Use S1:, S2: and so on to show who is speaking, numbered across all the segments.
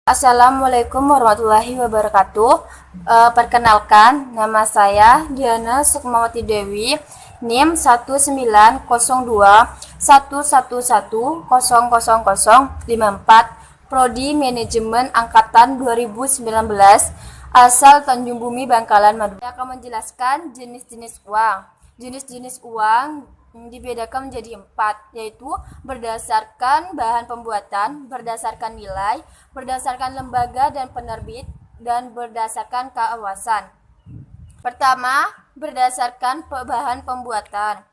S1: Assalamualaikum warahmatullahi wabarakatuh. Perkenalkan, nama saya Diana Sukmawati Dewi, NIM 1920111100054, Prodi Manajemen Angkatan 2019, asal Tanjung Bumi, Bangkalan, Madura. Saya akan menjelaskan jenis-jenis uang. Jenis-jenis uang dibedakan menjadi 4, yaitu berdasarkan bahan pembuatan, berdasarkan nilai, berdasarkan lembaga dan penerbit, dan berdasarkan kawasan. Pertama, berdasarkan bahan pembuatan.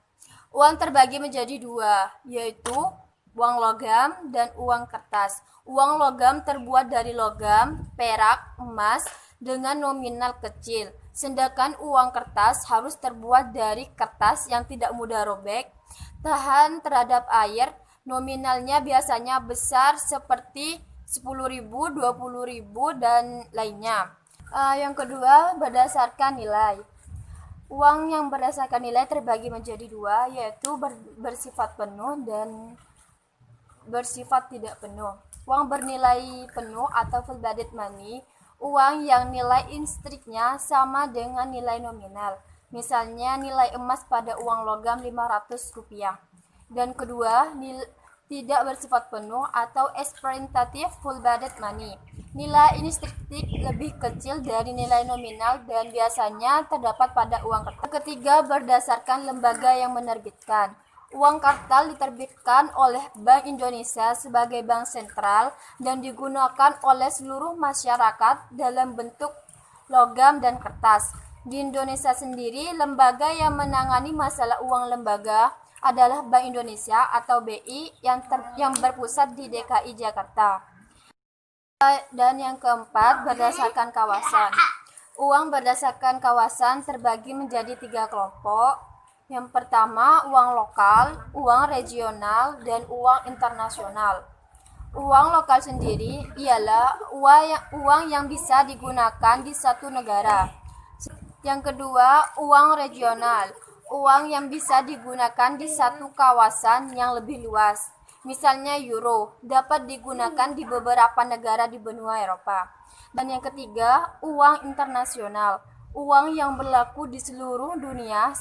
S1: Uang terbagi menjadi 2, yaitu uang logam dan uang kertas. Uang logam terbuat dari logam, perak, emas dengan nominal kecil. Sedangkan uang kertas harus terbuat dari kertas yang tidak mudah robek, tahan terhadap air, nominalnya biasanya besar seperti 10.000, 20.000, dan lainnya. Yang kedua, berdasarkan nilai. Uang yang berdasarkan nilai terbagi menjadi 2, yaitu bersifat penuh dan bersifat tidak penuh. Uang bernilai penuh atau full bodied money, uang yang nilai intrinsiknya sama dengan nilai nominal. Misalnya nilai emas pada uang logam Rp500. Dan kedua, tidak bersifat penuh atau exploitative full bodied money. Nilai intrinsik lebih kecil dari nilai nominal dan biasanya terdapat pada uang kertas. Ketiga, berdasarkan lembaga yang menerbitkan. Uang kartal diterbitkan oleh Bank Indonesia sebagai bank sentral dan digunakan oleh seluruh masyarakat dalam bentuk logam dan kertas. Di Indonesia sendiri, lembaga yang menangani masalah uang lembaga adalah Bank Indonesia atau BI yang berpusat di DKI Jakarta. Dan yang keempat, berdasarkan kawasan. Uang berdasarkan kawasan terbagi menjadi 3 kelompok. Yang pertama, uang lokal, uang regional, dan uang internasional. Uang lokal sendiri ialah uang yang bisa digunakan di satu negara. Yang kedua, uang regional, uang yang bisa digunakan di satu kawasan yang lebih luas. Misalnya euro, dapat digunakan di beberapa negara di benua Eropa. Dan yang ketiga, uang internasional, uang yang berlaku di seluruh dunia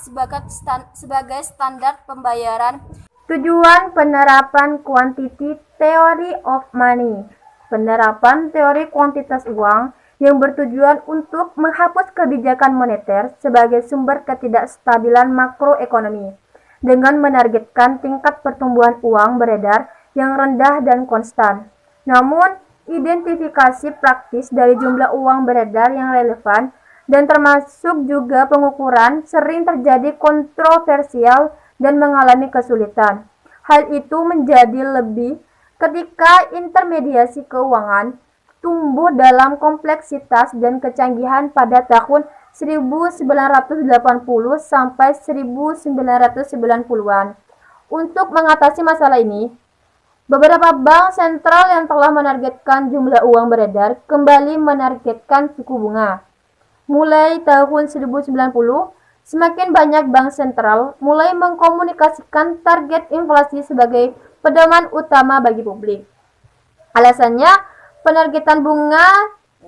S1: sebagai standar pembayaran. Tujuan penerapan quantity theory of money. Penerapan teori kuantitas uang yang bertujuan untuk menghapus kebijakan moneter sebagai sumber ketidakstabilan makroekonomi dengan menargetkan tingkat pertumbuhan uang beredar yang rendah dan konstan. Namun, identifikasi praktis dari jumlah uang beredar yang relevan dan termasuk juga pengukuran sering terjadi kontroversial dan mengalami kesulitan. Hal itu menjadi lebih ketika intermediasi keuangan tumbuh dalam kompleksitas dan kecanggihan pada tahun 1980 sampai 1990-an. Untuk mengatasi masalah ini, beberapa bank sentral yang telah menargetkan jumlah uang beredar kembali menargetkan suku bunga. Mulai tahun 1090, semakin banyak bank sentral mulai mengkomunikasikan target inflasi sebagai pedoman utama bagi publik. Alasannya, penargetan bunga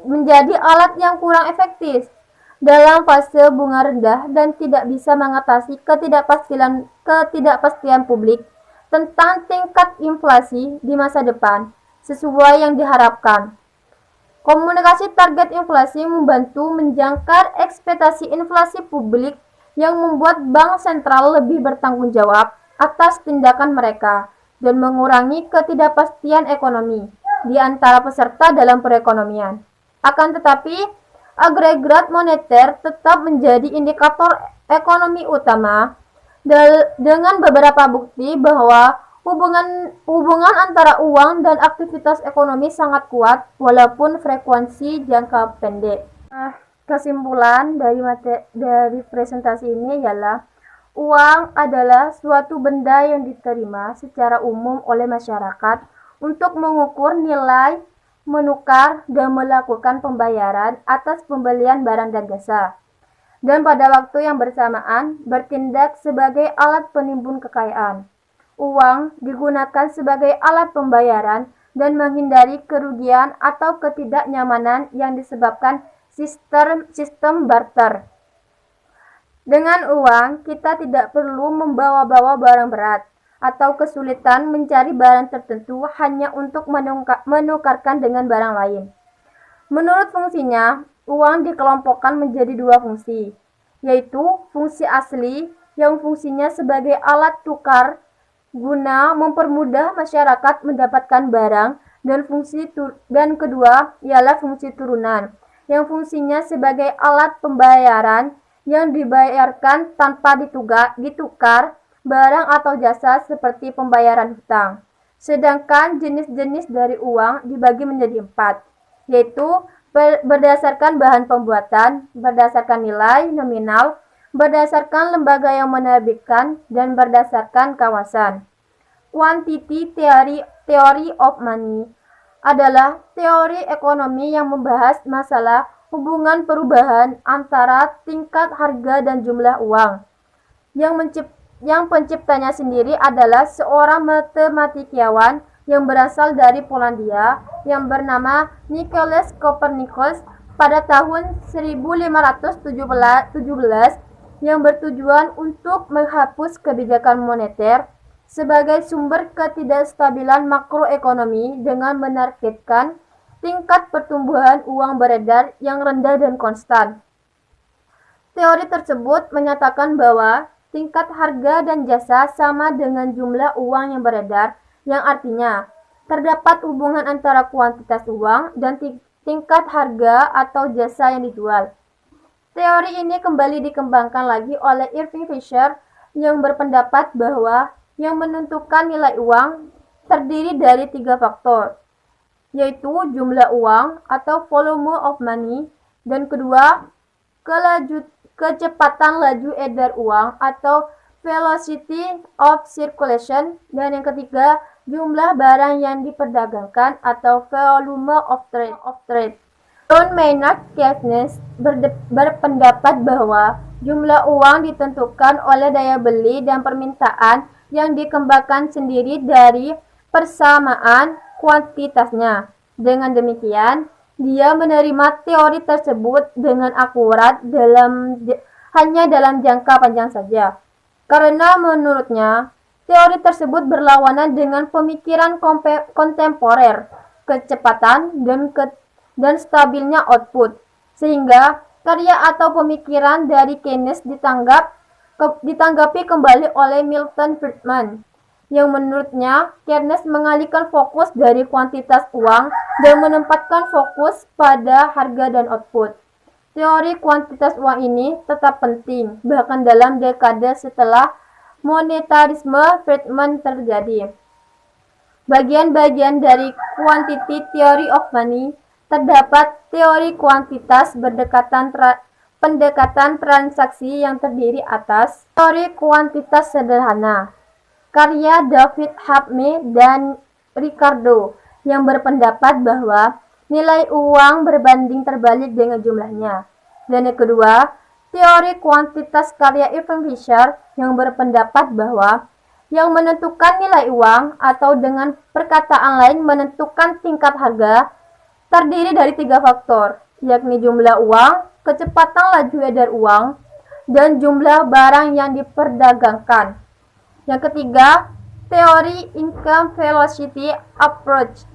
S1: menjadi alat yang kurang efektif dalam fase bunga rendah dan tidak bisa mengatasi ketidakpastian publik tentang tingkat inflasi di masa depan sesuai yang diharapkan. Komunikasi target inflasi membantu menjangkar ekspektasi inflasi publik yang membuat bank sentral lebih bertanggung jawab atas tindakan mereka dan mengurangi ketidakpastian ekonomi di antara peserta dalam perekonomian. Akan tetapi, agregat moneter tetap menjadi indikator ekonomi utama dengan beberapa bukti bahwa hubungan antara uang dan aktivitas ekonomi sangat kuat walaupun frekuensi jangka pendek. Kesimpulan dari presentasi ini ialah uang adalah suatu benda yang diterima secara umum oleh masyarakat untuk mengukur nilai, menukar, dan melakukan pembayaran atas pembelian barang dan jasa. Dan pada waktu yang bersamaan bertindak sebagai alat penimbun kekayaan. Uang digunakan sebagai alat pembayaran dan menghindari kerugian atau ketidaknyamanan yang disebabkan sistem barter. Dengan uang, kita tidak perlu membawa-bawa barang berat atau kesulitan mencari barang tertentu hanya untuk menukarkan dengan barang lain. Menurut fungsinya, uang dikelompokkan menjadi dua fungsi, yaitu fungsi asli yang fungsinya sebagai alat tukar guna mempermudah masyarakat mendapatkan barang, dan kedua ialah fungsi turunan yang fungsinya sebagai alat pembayaran yang dibayarkan tanpa ditukar barang atau jasa seperti pembayaran hutang. Sedangkan jenis-jenis dari uang dibagi menjadi 4, yaitu berdasarkan bahan pembuatan, berdasarkan nilai nominal, berdasarkan lembaga yang menerbitkan, dan berdasarkan kawasan. Quantity Theory of Money adalah teori ekonomi yang membahas masalah hubungan perubahan antara tingkat harga dan jumlah uang. Yang penciptanya sendiri adalah seorang matematikawan yang berasal dari Polandia yang bernama Nicolaus Copernicus pada tahun 1517 yang bertujuan untuk menghapus kebijakan moneter sebagai sumber ketidakstabilan makroekonomi dengan menargetkan tingkat pertumbuhan uang beredar yang rendah dan konstan. Teori tersebut menyatakan bahwa tingkat harga dan jasa sama dengan jumlah uang yang beredar, yang artinya terdapat hubungan antara kuantitas uang dan tingkat harga atau jasa yang dijual. Teori ini kembali dikembangkan lagi oleh Irving Fisher yang berpendapat bahwa yang menentukan nilai uang terdiri dari 3 faktor, yaitu jumlah uang atau volume of money, dan kedua, kecepatan laju edar uang atau velocity of circulation, dan yang ketiga, jumlah barang yang diperdagangkan atau volume of trade. John Maynard Keynes berpendapat bahwa jumlah uang ditentukan oleh daya beli dan permintaan yang dikembangkan sendiri dari persamaan kuantitasnya. Dengan demikian, dia menerima teori tersebut dengan akurat hanya dalam jangka panjang saja. Karena menurutnya, teori tersebut berlawanan dengan pemikiran kontemporer, kecepatan dan stabilnya output, sehingga karya atau pemikiran dari Keynes ditanggapi kembali oleh Milton Friedman, yang menurutnya Keynes mengalihkan fokus dari kuantitas uang dan menempatkan fokus pada harga dan output. Teori kuantitas uang ini tetap penting, bahkan dalam dekade setelah monetarisme Friedman terjadi. Bagian-bagian dari Quantity Theory of Money terdapat teori kuantitas pendekatan transaksi yang terdiri atas teori kuantitas sederhana, karya David Hume dan Ricardo, yang berpendapat bahwa nilai uang berbanding terbalik dengan jumlahnya. Dan yang kedua, teori kuantitas karya Irving Fisher yang berpendapat bahwa yang menentukan nilai uang atau dengan perkataan lain menentukan tingkat harga terdiri dari 3 faktor, yakni jumlah uang, kecepatan laju edar uang, dan jumlah barang yang diperdagangkan. Yang ketiga, teori Income Velocity Approach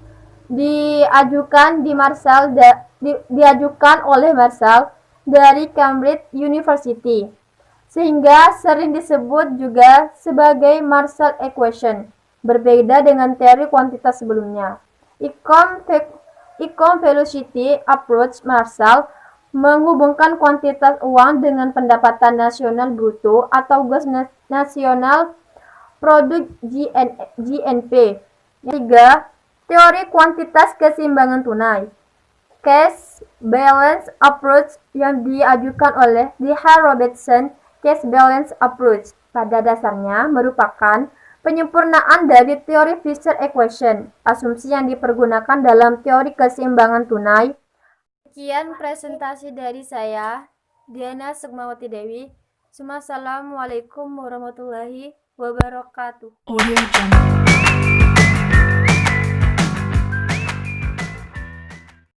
S1: diajukan oleh Marshall dari Cambridge University, sehingga sering disebut juga sebagai Marshall Equation, berbeda dengan teori kuantitas sebelumnya. Income Velocity Approach Marshall menghubungkan kuantitas uang dengan pendapatan nasional bruto atau Gross National Product GNP. Yang ketiga, teori kuantitas keseimbangan tunai Cash Balance Approach yang diajukan oleh D.H. Robertson. Cash Balance Approach pada dasarnya merupakan penyempurnaan dari teori Fisher Equation, asumsi yang dipergunakan dalam teori keseimbangan tunai. Sekian presentasi dari saya, Diana Sukmawati Dewi. Assalamualaikum warahmatullahi wabarakatuh.